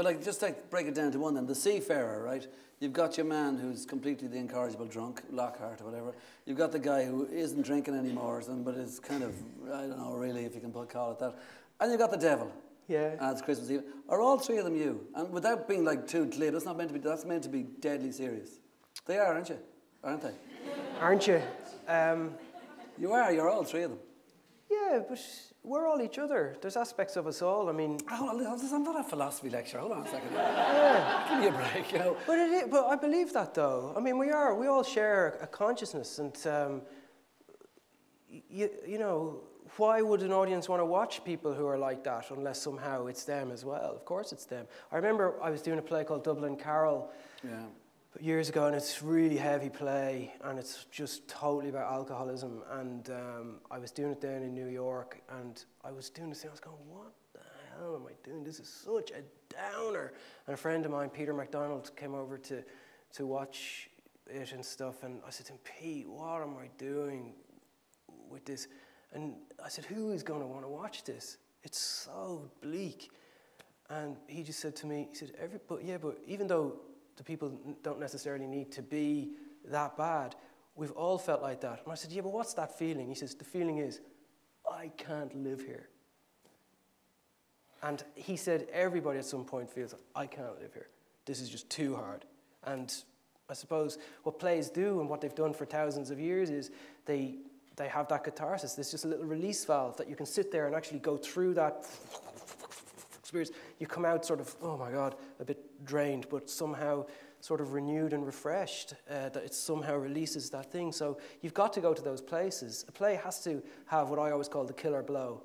But like, just like break it down to one then. The seafarer, right? You've got your man who's completely the incorrigible drunk, Lockhart or whatever. You've got the guy who isn't drinking anymore, but is kind of, I don't know really if you can call it that. And you've got the devil. Yeah. And it's Christmas Eve. Are all three of them you? And without being like too glib, that's meant to be deadly serious. They are, aren't you? Aren't they? Aren't you? You're all three of them. Yeah, but we're all each other. There's aspects of us all. I mean... Hold on, I'm not a philosophy lecture. Hold on a second. Yeah. Give me a break, you know. But I believe that, though. I mean, we all share a consciousness, and, you know, why would an audience want to watch people who are like that unless somehow it's them as well? Of course it's them. I remember I was doing a play called Dublin Carol years ago, and it's a really heavy play, and it's just totally about alcoholism. And I was doing it down in New York, and I was doing this thing. I was going, what the hell am I doing? This is such a downer. And a friend of mine, Peter MacDonald, came over to watch it and stuff, and I said to him, Pete, what am I doing with this? And I said, who is going to want to watch this? It's so bleak. And he just said to me, he said, but even though the people don't necessarily need to be that bad, we've all felt like that. And I said, yeah, but what's that feeling? He says, the feeling is, I can't live here. And he said, everybody at some point feels, I can't live here. This is just too hard. And I suppose what plays do and what they've done for thousands of years is they have that catharsis. There's just a little release valve that you can sit there and actually go through that experience. You come out sort of, oh my God, a bit drained, but somehow sort of renewed and refreshed, that it somehow releases that thing. So you've got to go to those places. A play has to have what I always call the killer blow.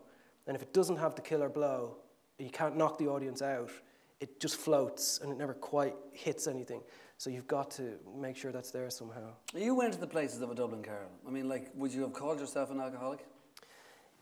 And if it doesn't have the killer blow, you can't knock the audience out. It just floats and it never quite hits anything. So you've got to make sure that's there somehow. You went to the places of a Dublin Carol. I mean, like, would you have called yourself an alcoholic?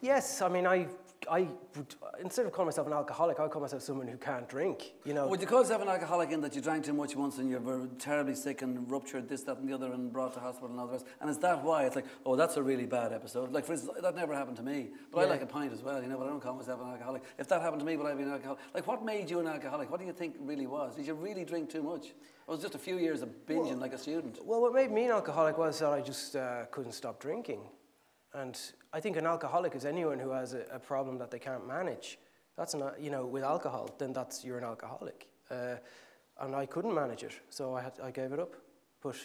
Yes, I mean, I would, instead of calling myself an alcoholic, I would call myself someone who can't drink, you know. Would you call yourself an alcoholic in that you drank too much once and you were terribly sick and ruptured this, that and the other and brought to hospital and all the rest? And is that why it's like, oh, that's a really bad episode? Like, for instance, that never happened to me. But I like a pint as well, you know, but I don't call myself an alcoholic. If that happened to me, would I be an alcoholic? Like, what made you an alcoholic? What do you think really was? Did you really drink too much? Or was it just a few years of binging like a student? Well, what made me an alcoholic was that I just couldn't stop drinking. And I think an alcoholic is anyone who has a problem that they can't manage. That's not, you know, with alcohol, then you're an alcoholic. And I couldn't manage it, so I gave it up. But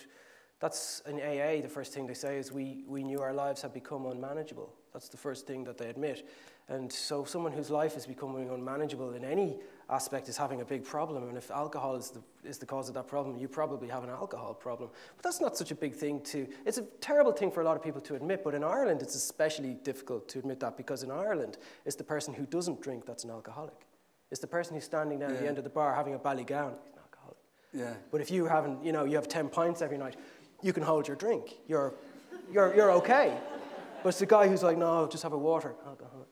that's in AA, the first thing they say is we knew our lives had become unmanageable. That's the first thing that they admit. And so someone whose life is becoming unmanageable in any aspect is having a big problem. And if alcohol is the cause of that problem, you probably have an alcohol problem. But that's not such a big thing it's a terrible thing for a lot of people to admit, but in Ireland it's especially difficult to admit that, because in Ireland it's the person who doesn't drink that's an alcoholic. It's the person who's standing down at the end of the bar having a ballygown. He's an alcoholic. Yeah. But if you haven't, you know, you have 10 pints every night, you can hold your drink. You're okay. But it's the guy who's like, no, just have a water. Alcoholic.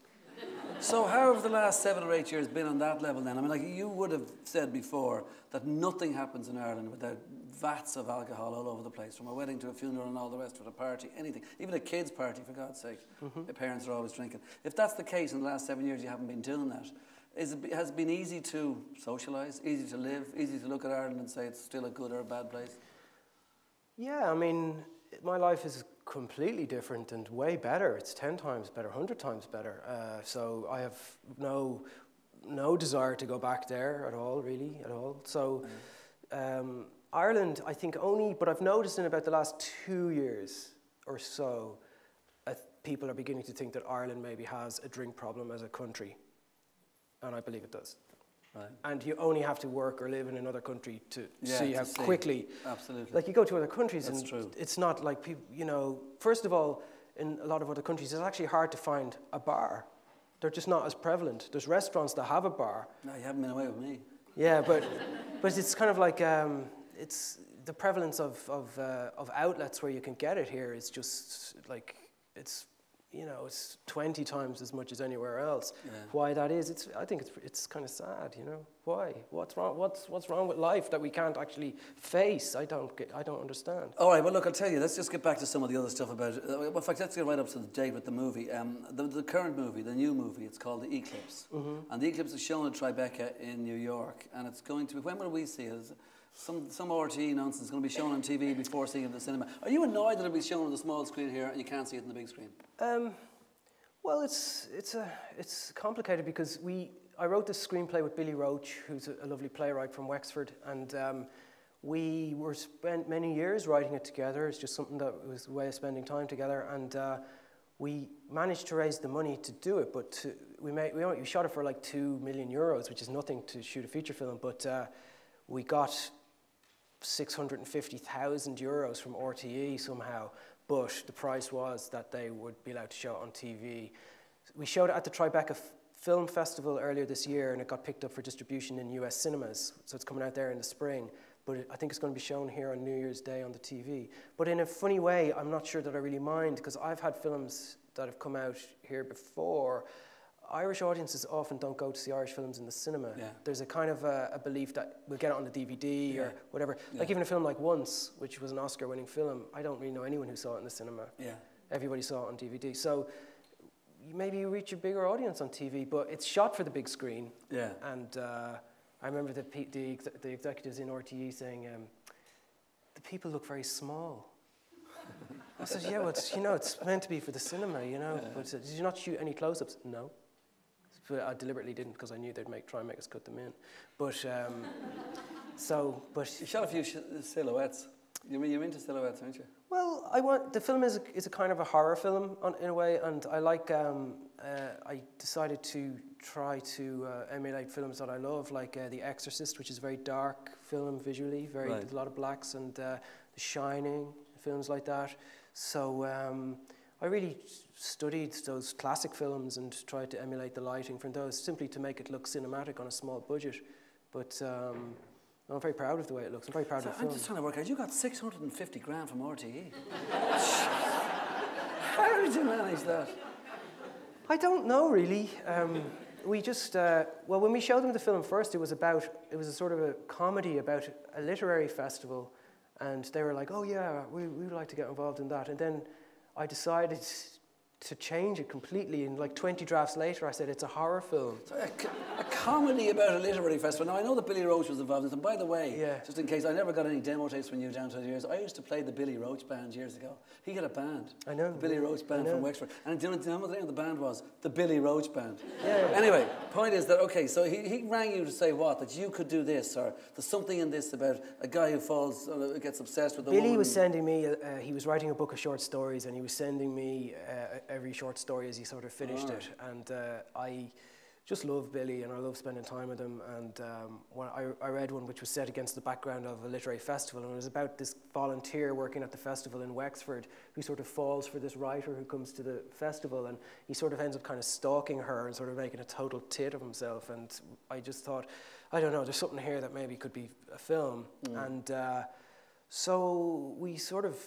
So how have the last 7 or 8 years been on that level then? I mean, like, you would have said before that nothing happens in Ireland without vats of alcohol all over the place, from a wedding to a funeral and all the rest of it, a party, anything. Even a kid's party, for God's sake. The parents are always drinking. If that's the case in the last 7 years you haven't been doing that, has it been easy to socialise, easy to live, easy to look at Ireland and say it's still a good or a bad place? Yeah, I mean, my life is completely different and way better. It's 10 times better, 100 times better. So I have no desire to go back there at all, really, at all. So Ireland, I think but I've noticed in about the last 2 years or so, people are beginning to think that Ireland maybe has a drink problem as a country. And I believe it does. Right. And you only have to work or live in another country to see how quickly. Absolutely. Like, you go to other countries and it's not like people, you know, first of all, in a lot of other countries, it's actually hard to find a bar. They're just not as prevalent. There's restaurants that have a bar. No, you haven't been away with me. Yeah, but it's kind of like, it's the prevalence of outlets where you can get it here is just like, it's you know, it's 20 times as much as anywhere else. Yeah. Why that is, I think it's kind of sad, you know. Why? What's wrong? What's wrong with life that we can't actually face? I don't understand. All right, well, look, I'll tell you, let's just get back to some of the other stuff about it. In fact, let's get right up to the date with the movie. The current movie, the new movie, it's called The Eclipse. And The Eclipse is shown at Tribeca in New York. And it's going to be, when will we see it? Some RTE nonsense is going to be shown on TV before seeing it in the cinema. Are you annoyed that it'll be shown on the small screen here and you can't see it on the big screen? Well, it's complicated because I wrote this screenplay with Billy Roach, who's a lovely playwright from Wexford, and we were spent many years writing it together. It's just something that was a way of spending time together, and we managed to raise the money to do it. But we shot it for like €2 million, which is nothing to shoot a feature film. But we got €650,000 from RTE somehow. But the price was that they would be allowed to show it on TV. We showed it at the Tribeca Film Festival earlier this year, and it got picked up for distribution in US cinemas. So it's coming out there in the spring. But I think it's going to be shown here on New Year's Day on the TV. But in a funny way, I'm not sure that I really mind, because I've had films that have come out here before. Irish audiences often don't go to see Irish films in the cinema. Yeah. There's a kind of a belief that we'll get it on the DVD or whatever. Yeah. Like even a film like Once, which was an Oscar-winning film, I don't really know anyone who saw it in the cinema. Yeah. Everybody saw it on DVD. So maybe you reach a bigger audience on TV, but it's shot for the big screen. Yeah. And I remember the executives in RTE saying, the people look very small. I said, yeah, well, it's meant to be for the cinema, you know. Yeah. But did you not shoot any close-ups? No. But I deliberately didn't, because I knew they'd try and make us cut them in. But you shot a few silhouettes. You're into silhouettes, aren't you? Well, the film is a kind of a horror film in a way, and I like. I decided to try to emulate films that I love, like The Exorcist, which is a very dark film visually, a lot of blacks, and The Shining, films like that. So I really studied those classic films and tried to emulate the lighting from those, simply to make it look cinematic on a small budget. But I'm very proud of the way it looks. I'm very proud of the film. I'm just trying to work out, you got 650 grand from RTE. How did you manage that? I don't know, really. We just, well, when we showed them the film first, it was a sort of a comedy about a literary festival. And they were like, oh yeah, we would like to get involved in that. And then I decided to change it completely. And like 20 drafts later, I said, it's a horror film. So a comedy about a literary festival. Now, I know that Billy Roach was involved in it. And by the way, just in case, I never got any demo tapes from you down through the years. I used to play the Billy Roach band years ago. He had a band. I know. The Billy Roach band from Wexford. And do you know what the name of the band was? The Billy Roach Band. Yeah. Anyway, point is that, okay, so he rang you to say what? That you could do this, or there's something in this about a guy who falls, gets obsessed with a woman. Billy was sending me, he was writing a book of short stories, and he was sending me every short story as he sort of finished it. And I just love Billy, and I love spending time with him. And when I read one which was set against the background of a literary festival, and it was about this volunteer working at the festival in Wexford who sort of falls for this writer who comes to the festival, and he sort of ends up kind of stalking her and sort of making a total tit of himself. And I just thought, I don't know, there's something here that maybe could be a film. And so we sort of,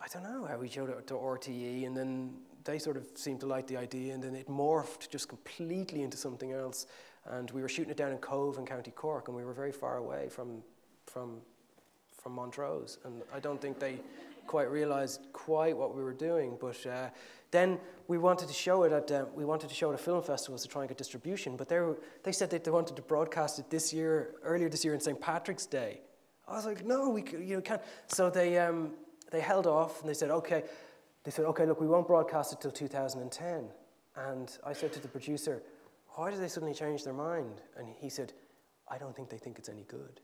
I don't know how we showed it to RTE, and then they sort of seemed to like the idea, and then it morphed just completely into something else. And we were shooting it down in Cove in County Cork, and we were very far away from Montrose, and I don't think they quite realised quite what we were doing. But then we wanted to show it at film festivals to try and get distribution. But they said that they wanted to broadcast it earlier this year in St. Patrick's Day. I was like, no, we can't. So they held off, and they said, okay. They said, okay, look, we won't broadcast it till 2010. And I said to the producer, why did they suddenly change their mind? And he said, I don't think they think it's any good.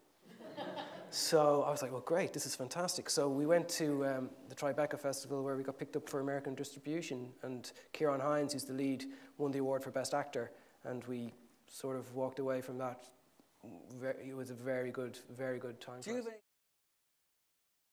So I was like, well, great, this is fantastic. So we went to the Tribeca Festival, where we got picked up for American distribution, and Ciarán Hinds, who's the lead, won the award for Best Actor, and we sort of walked away from that. It was a very good time for us.